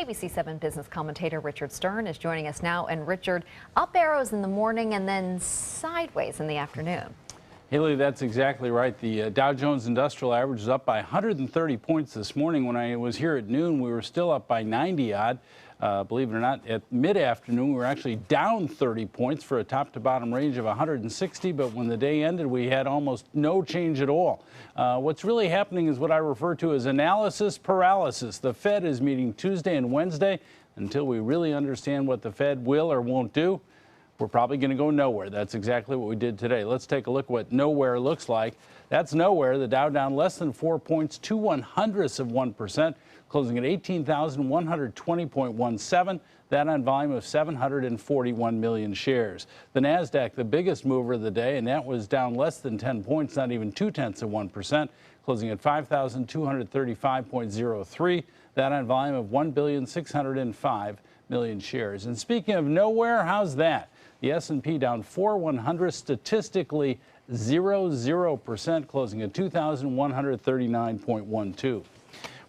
ABC 7 business commentator Richard Stern is joining us now. And Richard, up arrows in the morning and then sideways in the afternoon. Haley, that's exactly right. The Dow Jones Industrial Average is up by 130 points this morning. When I was here at noon, we were still up by 90 odd. Believe it or not, at mid-afternoon, we were actually down 30 points for a top-to-bottom range of 160. But when the day ended, we had almost no change at all. What's really happening is what I refer to as analysis paralysis. The Fed is meeting Tuesday and Wednesday. Until we really understand what the Fed will or won't do, we're probably going to go nowhere. That's exactly what we did today. Let's take a look at what nowhere looks like. That's nowhere. The Dow down less than 4 points, 0.02%, closing at 18,120.17. That on volume of 741 million shares. The Nasdaq, the biggest mover of the day, and that was down less than 10 points, not even 0.2%, closing at 5,235.03. That on volume of 1,605 million shares. And speaking of nowhere, how's that? The S&P down 4/100, statistically 0%, closing at 2,139.12.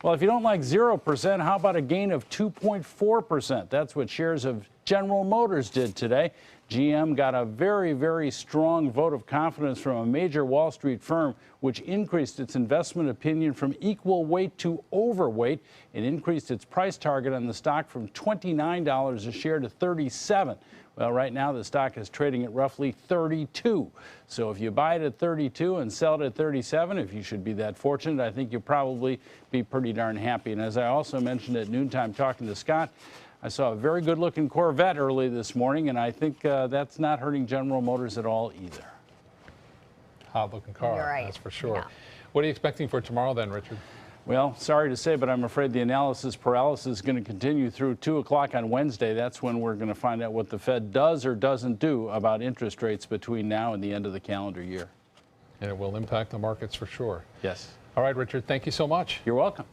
Well, if you don't like 0%, how about a gain of 2.4%? That's what shares of General Motors did today. GM got a very, very strong vote of confidence from a major Wall Street firm, which increased its investment opinion from equal weight to overweight. It increased its price target on the stock from $29 a share to $37. Well, right now the stock is trading at roughly 32. So if you buy it at 32 and sell it at 37, if you should be that fortunate, I think you'll probably be pretty darn happy. And as I also mentioned at noontime talking to Scott, I saw a very good-looking Corvette early this morning, and I think that's not hurting General Motors at all either. Hot-looking car, You're right. that's for sure. Yeah. What are you expecting for tomorrow then, Richard? Well, sorry to say, but I'm afraid the analysis paralysis is going to continue through 2 o'clock on Wednesday. That's when we're going to find out what the Fed does or doesn't do about interest rates between now and the end of the calendar year. And it will impact the markets for sure. Yes. All right, Richard, thank you so much. You're welcome.